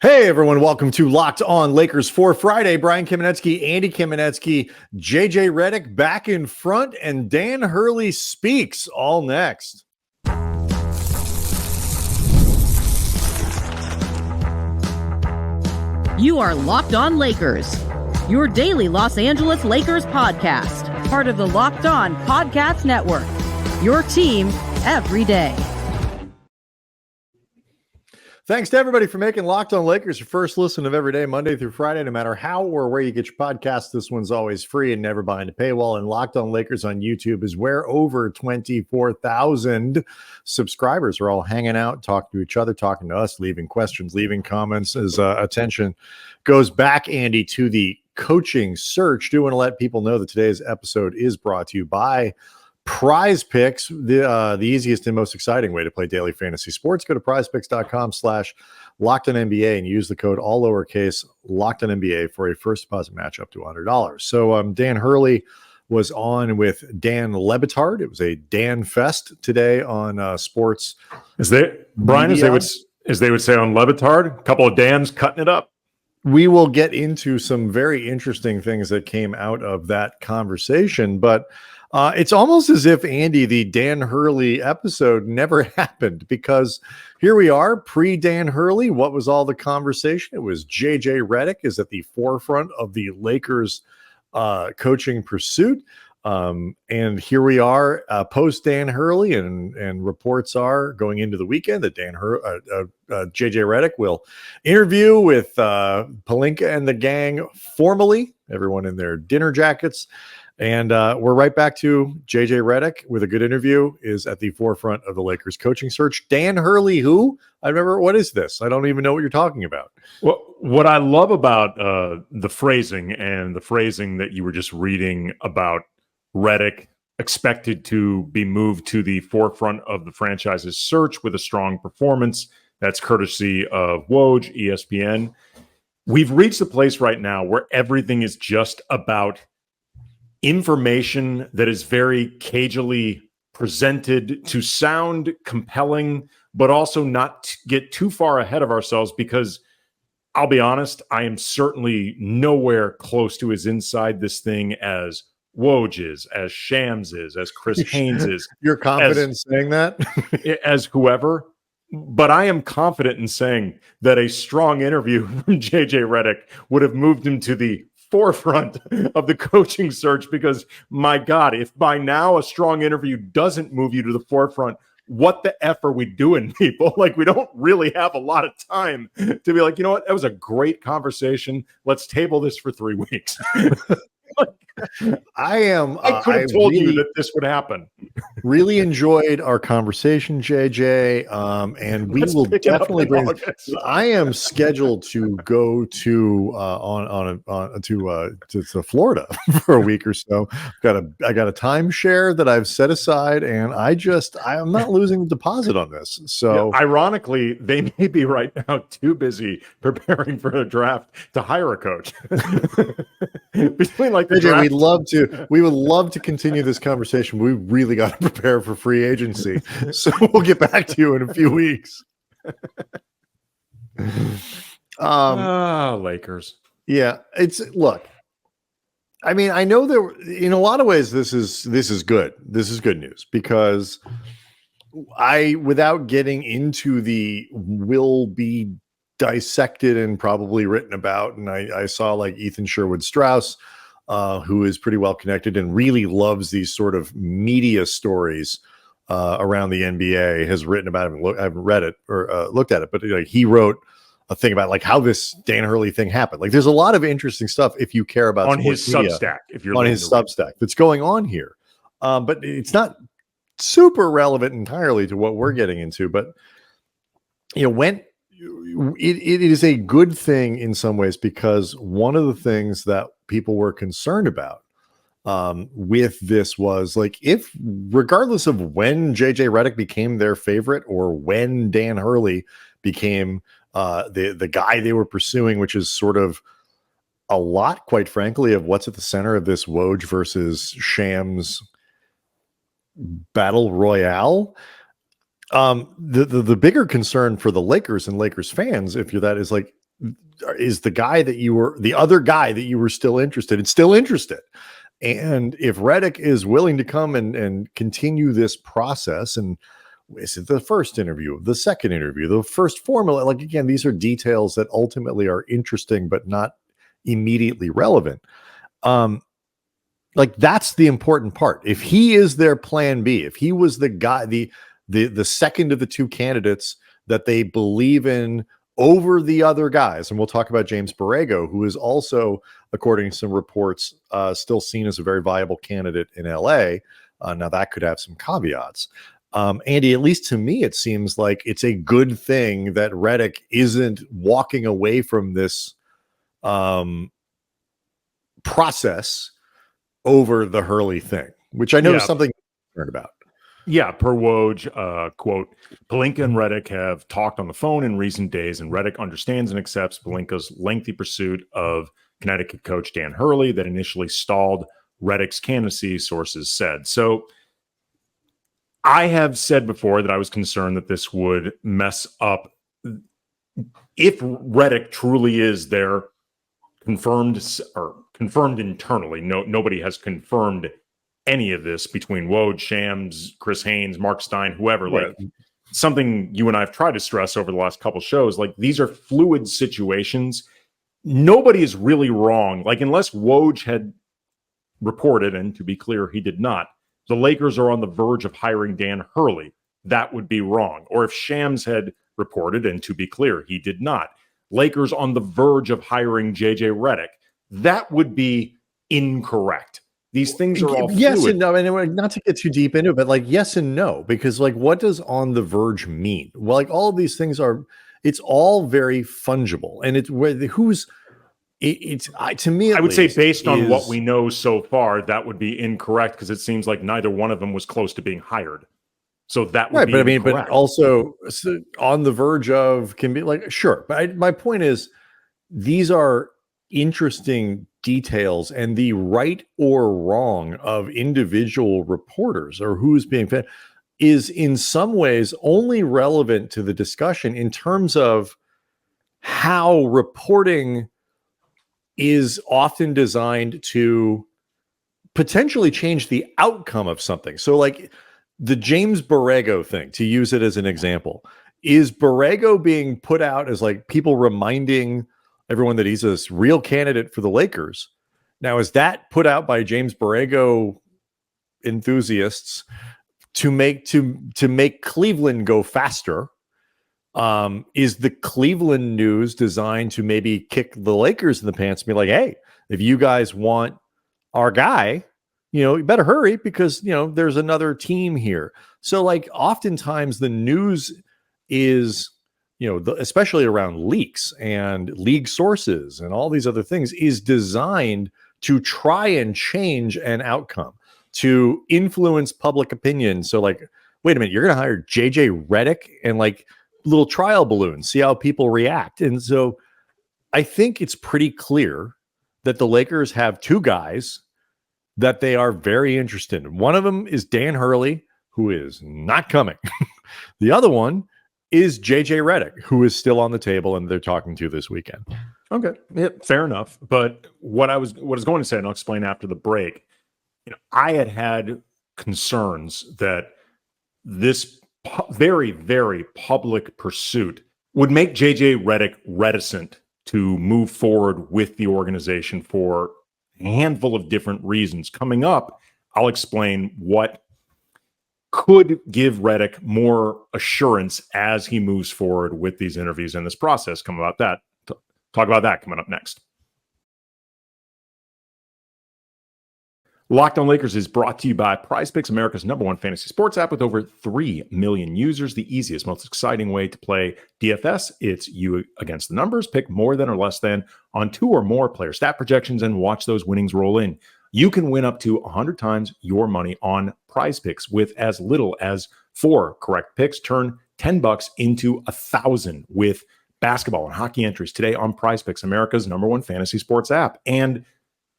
Hey everyone, welcome to Locked On Lakers for Friday. Brian Kamenetsky, Andy Kamenetsky, JJ Redick back in front, and Dan Hurley speaks all next. You are Locked On Lakers, your daily Los Angeles Lakers podcast, part of the Locked On Podcast Network, your team every day. Thanks to everybody for making Locked On Lakers your first listen of every day, Monday through Friday, no matter how or where you get your podcast. This one's always free and never behind a paywall. And Locked On Lakers on YouTube is where over 24,000 subscribers are all hanging out, talking to each other, talking to us, leaving questions, leaving comments as attention goes back, Andy, to the coaching search. Do want to let people know that today's episode is brought to you by Prize Picks, the easiest and most exciting way to play daily fantasy sports. Go to prizepicks.com/LockedOnNBA and use the code all lowercase LockedOnNBA for a first deposit match up to $100. So Dan Hurley was on with Dan Lebitard. It was a Dan Fest today on sports. Brian, as they would say on Lebitard, a couple of Dans cutting it up. We will get into some very interesting things that came out of that conversation, but it's almost as if, Andy, the Dan Hurley episode never happened, because here we are pre-Dan Hurley. What was all the conversation? It was JJ Redick is at the forefront of the Lakers coaching pursuit. And here we are post Dan Hurley, and reports are going into the weekend that JJ Redick will interview with Pelinka and the gang formally, everyone in their dinner jackets. And we're right back to JJ Redick with a good interview, is at the forefront of the Lakers coaching search. Dan Hurley, who? I remember, what is this? I don't even know what you're talking about. Well, what I love about the phrasing that you were just reading about Redick expected to be moved to the forefront of the franchise's search with a strong performance. That's courtesy of Woj, ESPN. We've reached a place right now where everything is just about information that is very cagily presented to sound compelling, but also not get too far ahead of ourselves, because I'll be honest, I am certainly nowhere close to as inside this thing as Woj is, as Shams is, as Chris Haynes is. You're confident in saying that? As whoever. But I am confident in saying that a strong interview from JJ Redick would have moved him to the forefront of the coaching search, because my God, if by now a strong interview doesn't move you to the forefront, what the F are we doing, people? Like, we don't really have a lot of time to be like, you know what? That was a great conversation. Let's table this for 3 weeks. I could have told you that this would happen. Really enjoyed our conversation, JJ, and we will definitely bring. I am scheduled to go to Florida for a week or so. I got a timeshare that I've set aside, and I am not losing the deposit on this. So, yeah, ironically, they may be right now too busy preparing for a draft to hire a coach. Between like the JJ, draft. we would love to continue this conversation. We really got to prepare for free agency. So we'll get back to you in a few weeks. Lakers. Yeah, look. I mean, I know that in a lot of ways this is good. This is good news, because without getting into the will be dissected and probably written about, and I saw like Ethan Sherwood Strauss, who is pretty well connected and really loves these sort of media stories around the NBA, has written about it. I haven't read it or looked at it, but like, he wrote a thing about like how this Dan Hurley thing happened. Like, there's a lot of interesting stuff if you care about on his Substack. If you're on his Substack, that's going on here, but it's not super relevant entirely to what we're getting into. But when it is a good thing in some ways, because one of the things that people were concerned about with this was like, if regardless of when JJ Redick became their favorite or when Dan Hurley became the guy they were pursuing, which is sort of a lot, quite frankly, of what's at the center of this Woj versus Shams battle royale. The bigger concern for the Lakers and Lakers fans, if you're that, is like, is the other guy that you were still interested in. And if Redick is willing to come and continue this process, and is it the first interview, the second interview, the first formula? Like, again, these are details that ultimately are interesting, but not immediately relevant. Like, that's the important part. If he is their plan B, if he was the guy, the second of the two candidates that they believe in over the other guys, and we'll talk about James Borrego, who is also, according to some reports, still seen as a very viable candidate in LA. Now that could have some caveats. Andy, at least to me, it seems like it's a good thing that Redick isn't walking away from this process over the Hurley thing, which I know is something you're concerned about. Yeah, per Woj, quote, Pelinka and Redick have talked on the phone in recent days, and Redick understands and accepts Pelinka's lengthy pursuit of Connecticut coach Dan Hurley that initially stalled Redick's candidacy, sources said. So I have said before that I was concerned that this would mess up. If Redick truly is their confirmed internally, nobody has confirmed any of this between Woj, Shams, Chris Haynes, Mark Stein, whoever. Like, something you and I have tried to stress over the last couple shows, like, these are fluid situations. Nobody is really wrong. Like, unless Woj had reported, and to be clear, he did not, the Lakers are on the verge of hiring Dan Hurley. That would be wrong. Or if Shams had reported, and to be clear, he did not, Lakers on the verge of hiring JJ Redick, that would be incorrect. These things are all yes fluid. and no, and not to get too deep into it, but like yes and no, because like, what does on the verge mean? Well, like, all of these things it's all very fungible, and it's where to me, I would say, based on what we know so far, that would be incorrect, because it seems like neither one of them was close to being hired. So that would be incorrect. But also on the verge of can be like, sure. But my point is, these are interesting details, and the right or wrong of individual reporters or who's being fed is in some ways only relevant to the discussion in terms of how reporting is often designed to potentially change the outcome of something. So like the James Borrego thing, to use it as an example, is Borrego being put out as like people reminding everyone that he's a real candidate for the Lakers? Now, is that put out by James Borrego enthusiasts to make Cleveland go faster? Is the Cleveland news designed to maybe kick the Lakers in the pants and be like, hey, if you guys want our guy, you better hurry, because, there's another team here. So like, oftentimes the news is, especially around leaks and league sources and all these other things, is designed to try and change an outcome, to influence public opinion. So like, wait a minute, you're going to hire JJ Redick and like little trial balloons, see how people react. And so I think it's pretty clear that the Lakers have two guys that they are very interested in. One of them is Dan Hurley, who is not coming. The other one is JJ Redick, who is still on the table and they're talking to this weekend. Okay, yeah, fair enough. But what I was going to say, and I'll explain after the break, I had concerns that this very, very public pursuit would make JJ Redick reticent to move forward with the organization for a handful of different reasons. Coming up, I'll explain what could give Redick more assurance as he moves forward with these interviews and this process. Talk about that coming up next. Locked On Lakers is brought to you by PrizePicks, America's #1 fantasy sports app with over 3 million users. The easiest, most exciting way to play DFS. It's you against the numbers. Pick more than or less than on 2 or more player stat projections and watch those winnings roll in. You can win up to 100 times your money on PrizePicks with as little as 4 correct picks. Turn $10 into 1,000 with basketball and hockey entries today on PrizePicks, America's #1 fantasy sports app. And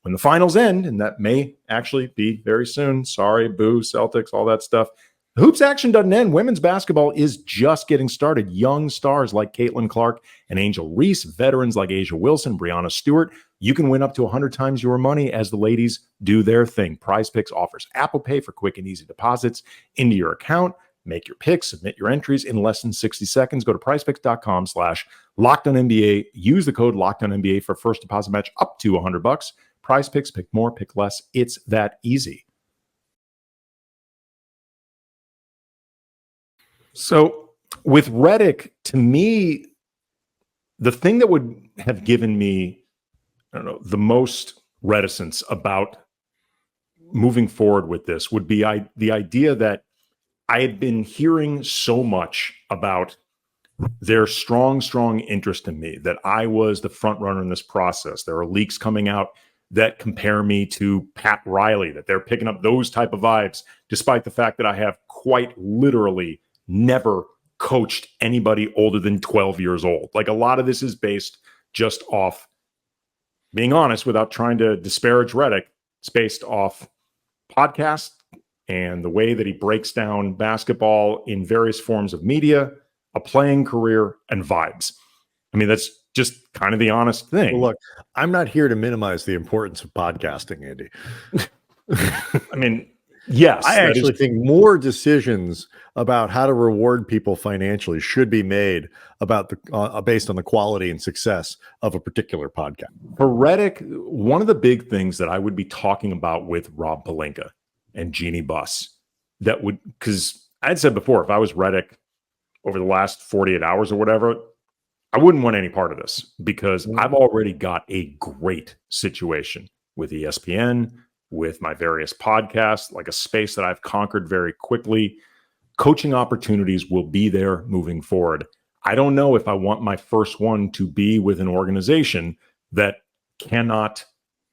when the finals end, and that may actually be very soon, sorry, boo, Celtics, all that stuff, The hoops action doesn't end. Women's basketball is just getting started. Young stars like Caitlin Clark and Angel Reese, veterans like Asia Wilson, Brianna Stewart. You can win up to 100 times your money as the ladies do their thing. Prize Picks offers Apple Pay for quick and easy deposits into your account. Make your picks, submit your entries in less than 60 seconds. Go to prizepicks.com/LockedOnNBA. Use the code LockedOnNBA for first deposit match up to $100. Prize Picks, pick more, pick less. It's that easy. So with Redick, to me, the thing that would have given me, I don't know, the most reticence about moving forward with this would be the idea that I had been hearing so much about their strong interest in me, that I was the front runner in this process. There are leaks coming out that compare me to Pat Riley, that they're picking up those type of vibes, despite the fact that I have quite literally never coached anybody older than 12 years old. Like, a lot of this is based just off being honest, without trying to disparage Redick. It's based off podcast and the way that he breaks down basketball in various forms of media, a playing career, and vibes. I mean, that's just kind of the honest thing. Well, look, I'm not here to minimize the importance of podcasting, Andy. I mean, yes, I actually think more decisions about how to reward people financially should be made about the based on the quality and success of a particular podcast. For Redick, one of the big things that I would be talking about with Rob Pelinka and Jeannie Buss, that would, because I had said before, if I was Redick over the last 48 hours or whatever, I wouldn't want any part of this, because I've already got a great situation with ESPN, with my various podcasts, like a space that I've conquered very quickly. Coaching opportunities will be there moving forward. I don't know if I want my first one to be with an organization that cannot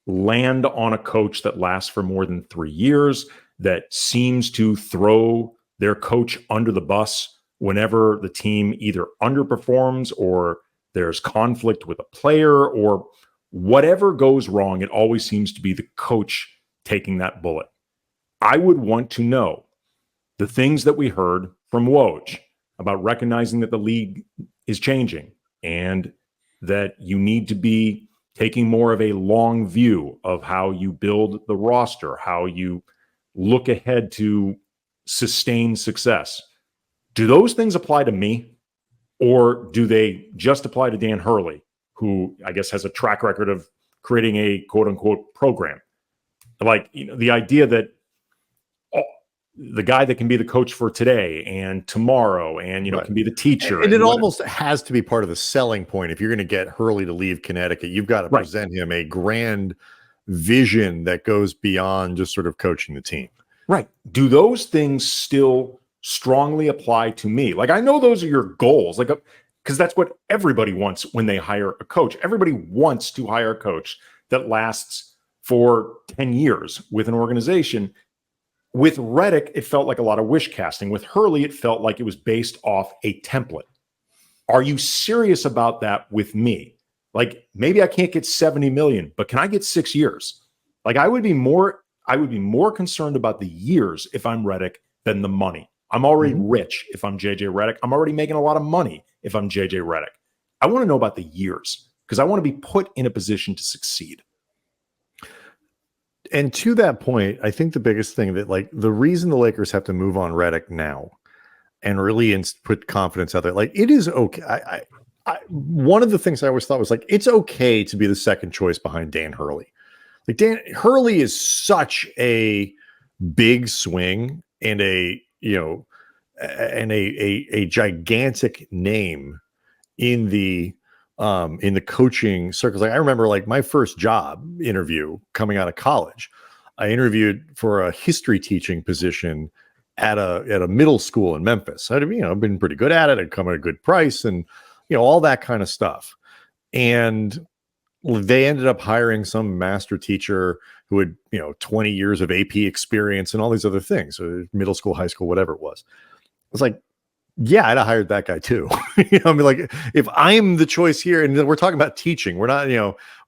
land on a coach that lasts for more than 3 years, that seems to throw their coach under the bus whenever the team either underperforms or there's conflict with a player or whatever goes wrong. It always seems to be the coach taking that bullet. I would want to know the things that we heard from Woj about recognizing that the league is changing and that you need to be taking more of a long view of how you build the roster, how you look ahead to sustain success. Do those things apply to me, or do they just apply to Dan Hurley, who I guess has a track record of creating a quote unquote program? Like, you know, the idea that the guy that can be the coach for today and tomorrow and, you know, can be the teacher. And it almost has to be part of the selling point. If you're going to get Hurley to leave Connecticut, you've got to present him a grand vision that goes beyond just sort of coaching the team. Right. Do those things still strongly apply to me? Like, I know those are your goals, like, because that's what everybody wants when they hire a coach. Everybody wants to hire a coach that lasts for 10 years with an organization. With Redick, it felt like a lot of wish casting. With Hurley, it felt like it was based off a template. Are you serious about that with me? Like, maybe I can't get 70 million, but can I get 6 years? Like, I would be more concerned about the years if I'm Redick than the money. I'm already rich if I'm JJ Redick. I'm already making a lot of money if I'm JJ Redick. I want to know about the years, because I want to be put in a position to succeed. And to that point, I think the biggest thing that, like, the reason the Lakers have to move on Redick now and really put confidence out there, like, it is okay. One of the things I always thought was, like, it's okay to be the second choice behind Dan Hurley. Like, Dan Hurley is such a big swing and a gigantic name in the coaching circles. Like, I remember, like, my first job interview coming out of college, I interviewed for a history teaching position at a middle school in Memphis. I'd been pretty good at it. I'd come at a good price and, all that kind of stuff. And they ended up hiring some master teacher who had, 20 years of AP experience and all these other things. So middle school, high school, whatever it was. I was like, yeah, I'd have hired that guy too. I mean, like, if I'm the choice here, and we're talking about teaching, we're not,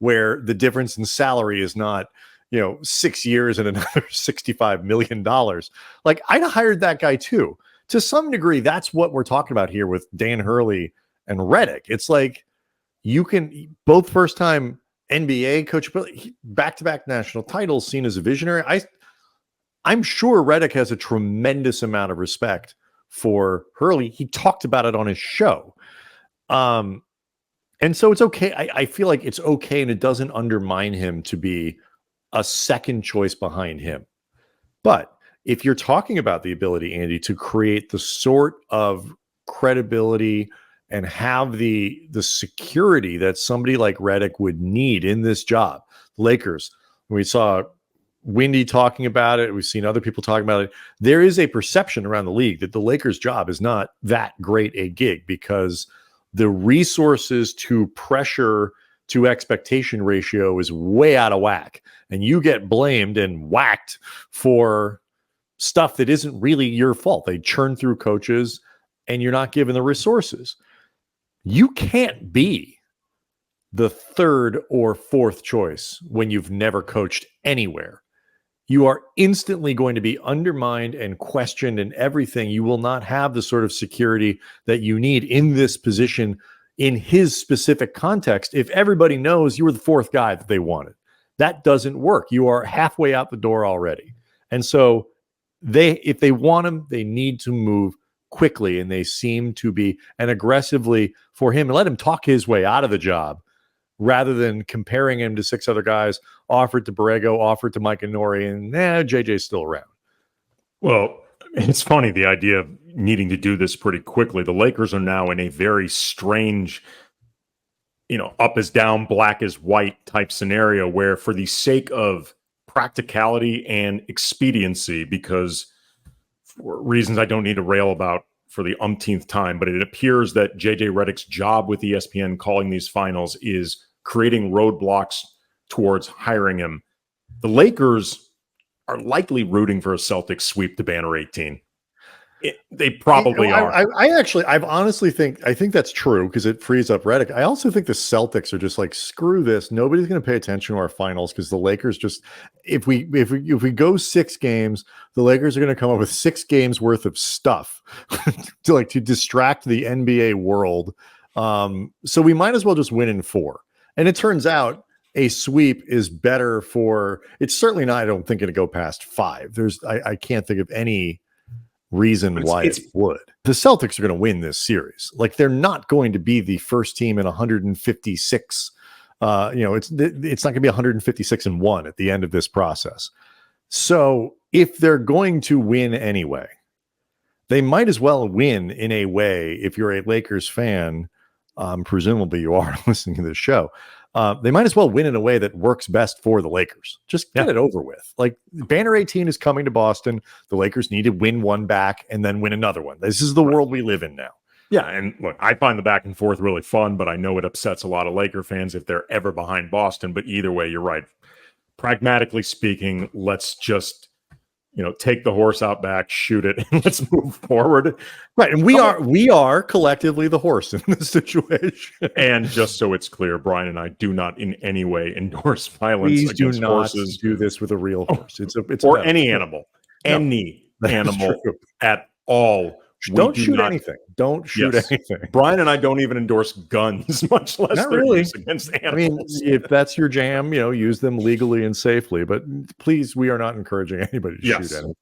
where the difference in salary is not, 6 years and another $65 million. Like, I'd have hired that guy too. To some degree, that's what we're talking about here with Dan Hurley and Redick. It's like, you can both first-time NBA coach, back-to-back national titles, seen as a visionary. I'm sure Redick has a tremendous amount of respect for Hurley. He talked about it on his show. And so it's okay. I feel like it's okay, and it doesn't undermine him to be a second choice behind him. But if you're talking about the ability, Andy, to create the sort of credibility and have the security that somebody like Redick would need in this job, Lakers, we saw Windy talking about it. We've seen other people talking about it. There is a perception around the league that the Lakers' job is not that great a gig because the resources to pressure to expectation ratio is way out of whack. And you get blamed and whacked for stuff that isn't really your fault. They churn through coaches and you're not given the resources. You can't be the third or fourth choice when you've never coached anywhere. You are instantly going to be undermined and questioned and everything. You will not have the sort of security that you need in this position in his specific context if everybody knows you were the fourth guy that they wanted. That doesn't work. You are halfway out the door already. And so if they want him, they need to move quickly, and they seem to be, and aggressively for him, and let him talk his way out of the job rather than comparing him to six other guys, offered to Borrego, offered to Mike and Nori, and JJ's still around. Well, it's funny, the idea of needing to do this pretty quickly. The Lakers are now in a very strange, up is down, black is white type scenario where, for the sake of practicality and expediency, because for reasons I don't need to rail about for the umpteenth time, but it appears that JJ Redick's job with ESPN calling these finals is creating roadblocks towards hiring him. The Lakers are likely rooting for a Celtics sweep to banner 18. They probably are. I honestly think that's true because it frees up Redick. I also think the Celtics are just like, screw this. Nobody's going to pay attention to our finals because the Lakers just, if we go 6 games, the Lakers are going to come up with 6 games worth of stuff to distract the NBA world. So we might as well just win in 4. And it turns out a sweep is better for. It's certainly not. I don't think it'll go past 5. I can't think of any reason why it would. The Celtics are going to win this series. Like, they're not going to be the first team in 156. It's not going to be 156-1 at the end of this process. So if they're going to win anyway, they might as well win in a way. If you're a Lakers fan, presumably you are listening to this show, they might as well win in a way that works best for the Lakers. Just get it over with. Like, banner 18 is coming to Boston. The Lakers need to win one back and then win another one. This is the world we live in now. Yeah, and look, I find the back and forth really fun, but I know it upsets a lot of Laker fans if they're ever behind Boston. But either way, you're right. Pragmatically speaking, let's just take the horse out back, shoot it, and let's move forward. Right. And we are collectively the horse in this situation. And just so it's clear, Brian and I do not in any way endorse violence Please against do not horses. Do this with a real horse. It's any animal. Any animal at all. Don't shoot anything. Don't shoot anything. Brian and I don't even endorse guns, much less not really against animals. I mean, if that's your jam, use them legally and safely. But please, we are not encouraging anybody to shoot anything.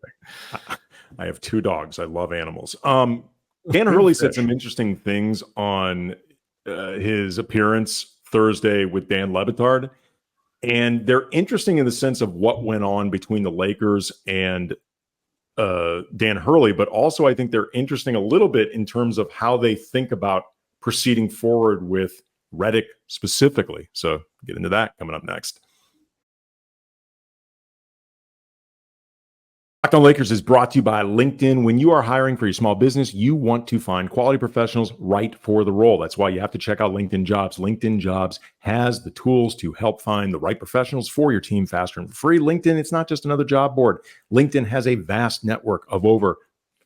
I have 2 dogs. I love animals. Dan Hurley said some interesting things on his appearance Thursday with Dan Le Batard. And they're interesting in the sense of what went on between the Lakers and Dan Hurley, but also I think they're interesting a little bit in terms of how they think about proceeding forward with Redick specifically. So get into that coming up next. Locked On Lakers is brought to you by LinkedIn. When you are hiring for your small business, you want to find quality professionals right for the role. That's why you have to check out LinkedIn Jobs. LinkedIn Jobs has the tools to help find the right professionals for your team faster and for free. LinkedIn, it's not just another job board. LinkedIn has a vast network of over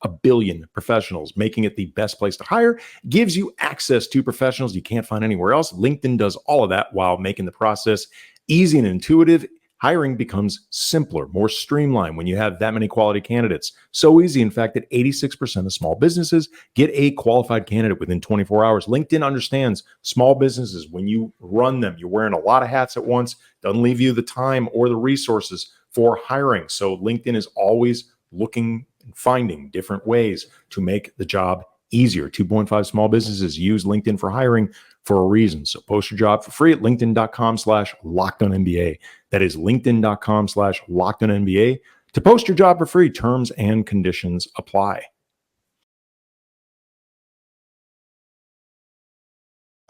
1 billion professionals, making it the best place to hire. It gives you access to professionals you can't find anywhere else. LinkedIn does all of that while making the process easy and intuitive. Hiring becomes simpler, more streamlined when you have that many quality candidates. So easy, in fact, that 86% of small businesses get a qualified candidate within 24 hours. LinkedIn understands small businesses. When you run them, you're wearing a lot of hats at once. Doesn't leave you the time or the resources for hiring. So LinkedIn is always looking and finding different ways to make the job easier. 2.5 small businesses use LinkedIn for hiring for a reason. So post your job for free at linkedin.com/LockedOnNBA. That is linkedin.com/LockedOnNBA to post your job for free. Terms and conditions apply.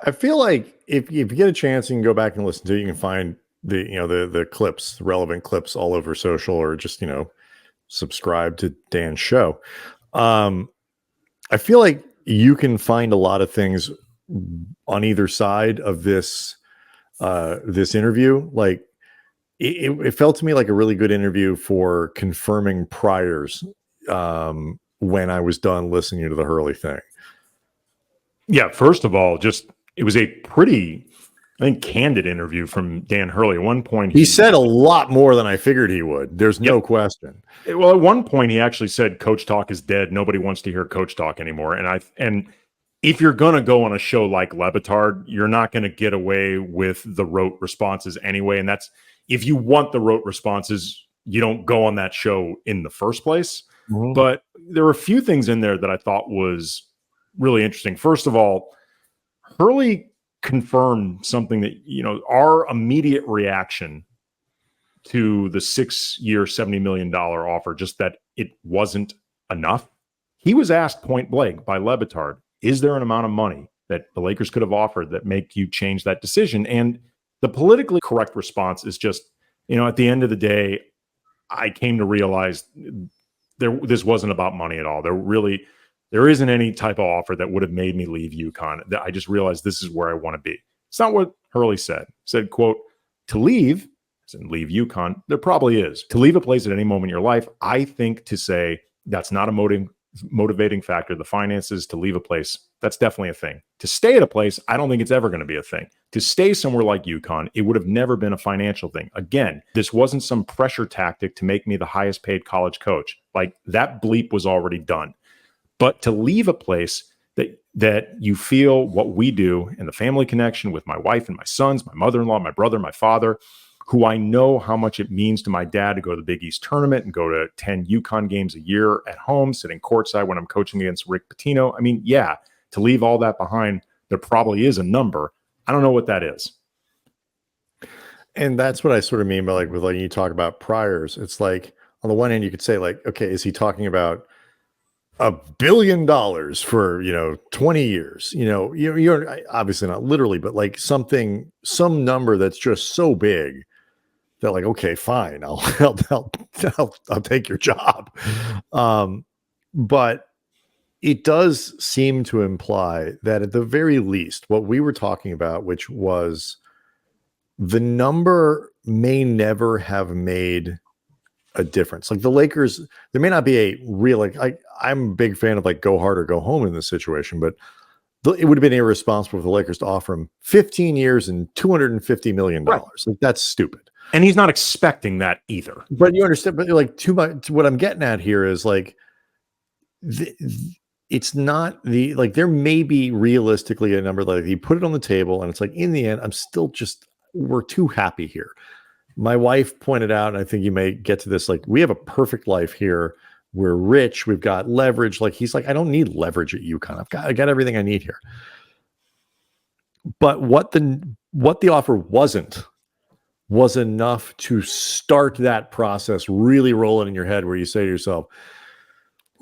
I feel like if you get a chance, you can go back and listen to it. You can find the clips, the relevant clips all over social, or just, subscribe to Dan's show. I feel like you can find a lot of things on either side of this interview. Like it felt to me like a really good interview for confirming priors when I was done listening to the Hurley thing. Yeah, first of all, it was a pretty, I think, candid interview from Dan Hurley. At one point, he said a lot more than I figured he would. There's no question. Well, at one point, he actually said, "Coach talk is dead. Nobody wants to hear coach talk anymore." And if you're going to go on a show like Lebitard, you're not going to get away with the rote responses anyway. And that's, if you want the rote responses, you don't go on that show in the first place. Mm-hmm. But there were a few things in there that I thought was really interesting. First of all, Hurley confirmed something that, our immediate reaction to the 6-year, $70 million offer, just that it wasn't enough. He was asked point blank by Lebitard, is there an amount of money that the Lakers could have offered that make you change that decision? And the politically correct response is just, at the end of the day, I came to realize this wasn't about money at all. There isn't any type of offer that would have made me leave UConn. I just realized this is where I want to be. It's not what Hurley said. He said, quote, to leave UConn, there probably is. To leave a place at any moment in your life, I think to say that's not a motivating factor. The finances to leave a place, that's definitely a thing. To stay at a place, I don't think it's ever going to be a thing. To stay somewhere like UConn, it would have never been a financial thing. Again, this wasn't some pressure tactic to make me the highest paid college coach. Like, that bleep was already done. But to leave a place that you feel what we do, and the family connection with my wife and my sons, my mother-in-law, my brother, my father, who I know how much it means to my dad to go to the Big East tournament and go to 10 UConn games a year at home, sitting courtside when I'm coaching against Rick Pitino. I mean, yeah, to leave all that behind, there probably is a number. I don't know what that is. And that's what I sort of mean by with you talk about priors. It's like, on the one hand, you could say okay, is he talking about $1 billion for 20 years? You're obviously not literally, but some number that's just so big that okay, fine, I'll take your job. But it does seem to imply that at the very least, what we were talking about, which was the number may never have made a difference. Like the Lakers, there may not be a real, I'm a big fan of go hard or go home in this situation, but it would have been irresponsible for the Lakers to offer him 15 years and $250 million. Right. That's stupid. And he's not expecting that either. But you understand, but too much, what I'm getting at here is it's not there may be realistically a number you put it on the table and it's in the end, I'm still we're too happy here. My wife pointed out, and I think you may get to this, we have a perfect life here. We're rich. We've got leverage. He's I don't need leverage at UConn. I got everything I need here. But what the offer was enough to start that process really rolling in your head where you say to yourself,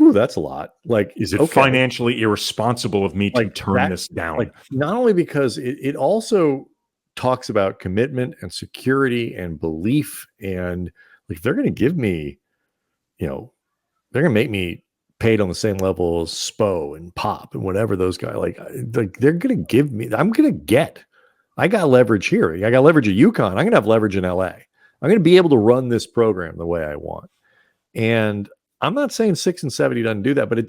ooh, that's a lot. Is it financially irresponsible of me to turn this down? Not only because it also talks about commitment and security and belief, and they're going to give me, they're going to make me paid on the same level as Spo and Pop and whatever those guys they're going to give me. I got leverage here. I got leverage at UConn. I'm going to have leverage in LA. I'm going to be able to run this program the way I want. And I'm not saying 6 and 7 doesn't do that, but it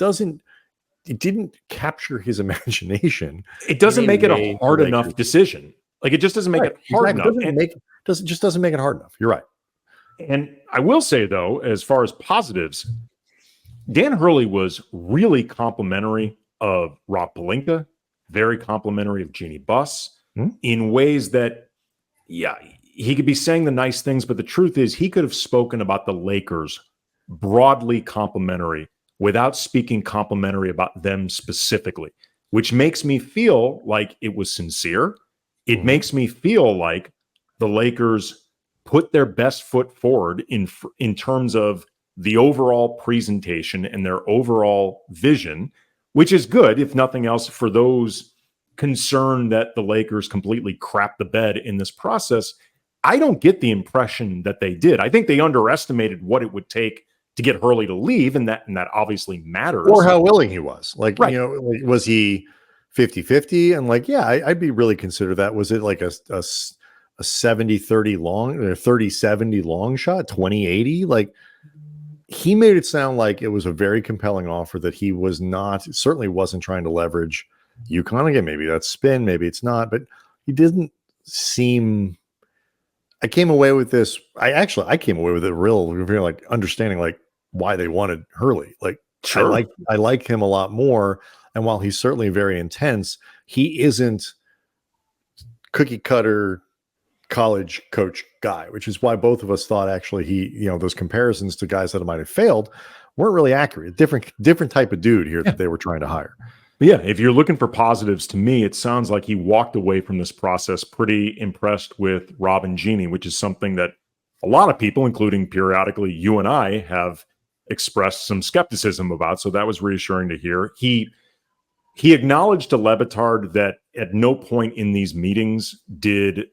didn't capture his imagination. It doesn't make it a hard enough decision. It just doesn't make it hard enough. It just doesn't make it hard enough. You're right. And I will say, though, as far as positives, Dan Hurley was really complimentary of Rob Pelinka, very complimentary of Jeannie Buss in ways that, yeah, he could be saying the nice things, but the truth is he could have spoken about the Lakers broadly complimentary without speaking complimentary about them specifically, which makes me feel like it was sincere. It makes me feel like the Lakers put their best foot forward in terms of the overall presentation and their overall vision, which is good, if nothing else, for those concerned that the Lakers completely crapped the bed in this process. I don't get the impression that they did. I think they underestimated what it would take to get Hurley to leave, and that obviously matters. Or how willing he was. Like, right. Like, was he 50-50? And like, yeah, I'd be really consider that. Was it like a 70-30 long, or 30-70 long shot, 20-80? Like, he made it sound like it was a very compelling offer that he was certainly wasn't trying to leverage UConn. Again, maybe that's spin, maybe it's not, but he didn't seem. I came away with this. I came away with it real like understanding like why they wanted Hurley. Like, sure. I like him a lot more. And while he's certainly very intense, he isn't cookie cutter college coach guy, which is why both of us thought actually those comparisons to guys that might have failed weren't really accurate. Different type of dude here that they were trying to hire. But yeah, if you're looking for positives, to me, it sounds like he walked away from this process pretty impressed with Rob and Jeannie, which is something that a lot of people, including periodically you and I, have expressed some skepticism about. So that was reassuring to hear. He acknowledged to Le Batard that at no point in these meetings did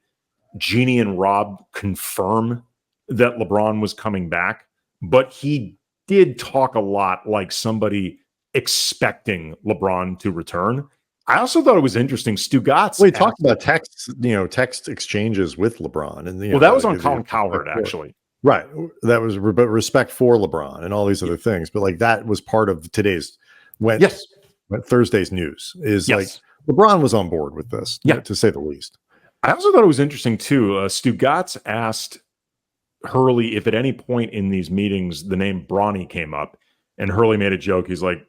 Jeannie and Rob confirm that LeBron was coming back, but he did talk a lot like somebody expecting LeBron to return. I also thought it was interesting. Stugotz. Well, he talked about text exchanges with LeBron, and that was on Colin Cowherd, actually. Right. That was but respect for LeBron and all these other things. But like that was part of today's Thursday's news is like LeBron was on board with this, to say the least. I also thought it was interesting too. Stugotz asked Hurley if at any point in these meetings the name Bronny came up. And Hurley made a joke. He's like,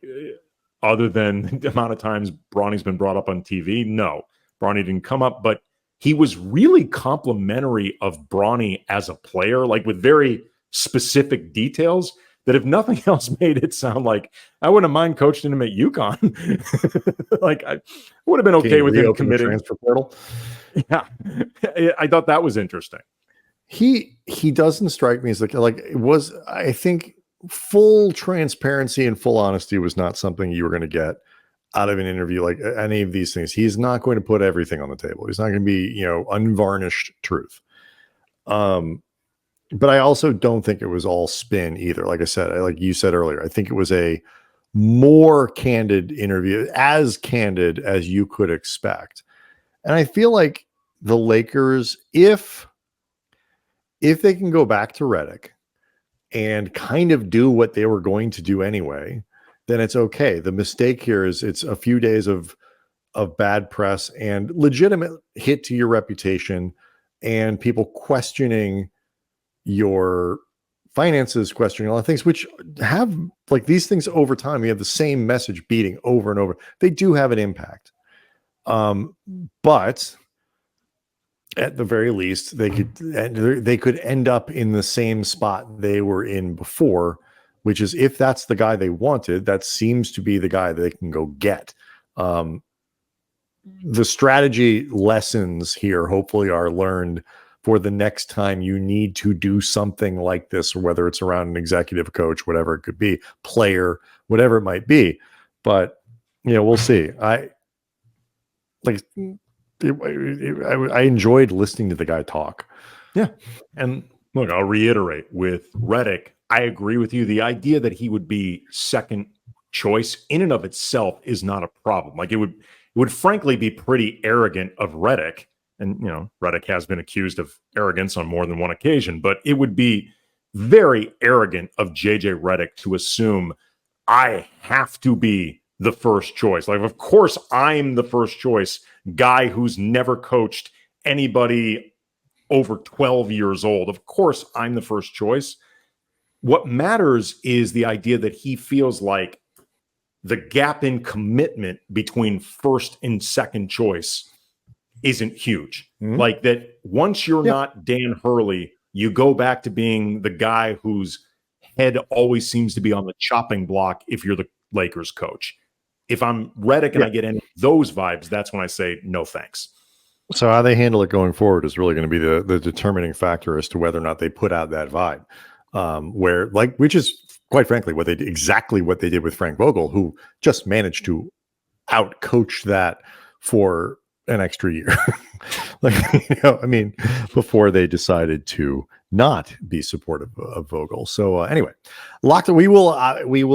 other than the amount of times Bronny's been brought up on TV, no, Bronny didn't come up. But he was really complimentary of Bronny as a player, like with very specific details that, if nothing else, made it sound like I wouldn't mind coaching him at UConn. Like I would have been okay with him committing. Transfer portal. Yeah, I thought that was interesting. He doesn't strike me as like it was. I think full transparency and full honesty was not something you were going to get out of an interview like any of these things. He's not going to put everything on the table. He's not going to be, unvarnished truth. But I also don't think it was all spin either. Like I said, like you said earlier, I think it was a more candid interview, as candid as you could expect. And I feel like the Lakers, if they can go back to Redick and kind of do what they were going to do anyway, then it's okay. The mistake here is it's a few days of bad press and legitimate hit to your reputation and people questioning your finances, questioning a lot of things, which have like these things over time. You have the same message beating over and over. They do have an impact. But at the very least, they could end up in the same spot they were in before, which is if that's the guy they wanted, that seems to be the guy they can go get. The strategy lessons here hopefully are learned for the next time you need to do something like this, or whether it's around an executive coach, whatever it could be, player, whatever it might be. But we'll see. I enjoyed listening to the guy talk. Yeah. And look, I'll reiterate with Redick, I agree with you. The idea that he would be second choice in and of itself is not a problem. Like it would frankly be pretty arrogant of Redick. And, Redick has been accused of arrogance on more than one occasion, but it would be very arrogant of JJ Redick to assume I have to be the first choice. Like, of course, I'm the first choice guy who's never coached anybody over 12 years old. Of course, I'm the first choice. What matters is the idea that he feels like the gap in commitment between first and second choice isn't huge. Like that once you're not Dan Hurley, you go back to being the guy whose head always seems to be on the chopping block if you're the Lakers coach. If I'm Redick and I get any of those vibes, that's when I say no thanks. So how they handle it going forward is really going to be the determining factor as to whether or not they put out that vibe. Which is quite frankly exactly what they did with Frank Vogel, who just managed to out coach that for an extra year. Before they decided to not be supportive of Vogel. So anyway, locked. We will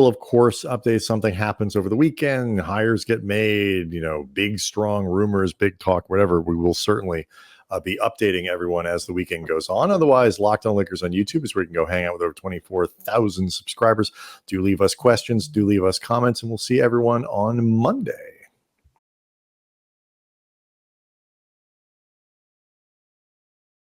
of course update. Something happens over the weekend. Hires get made. Big strong rumors, big talk, whatever. We will certainly be updating everyone as the weekend goes on. Otherwise, Locked On Lakers on YouTube is where you can go hang out with over 24,000 subscribers. Do leave us questions. Do leave us comments, and we'll see everyone on Monday.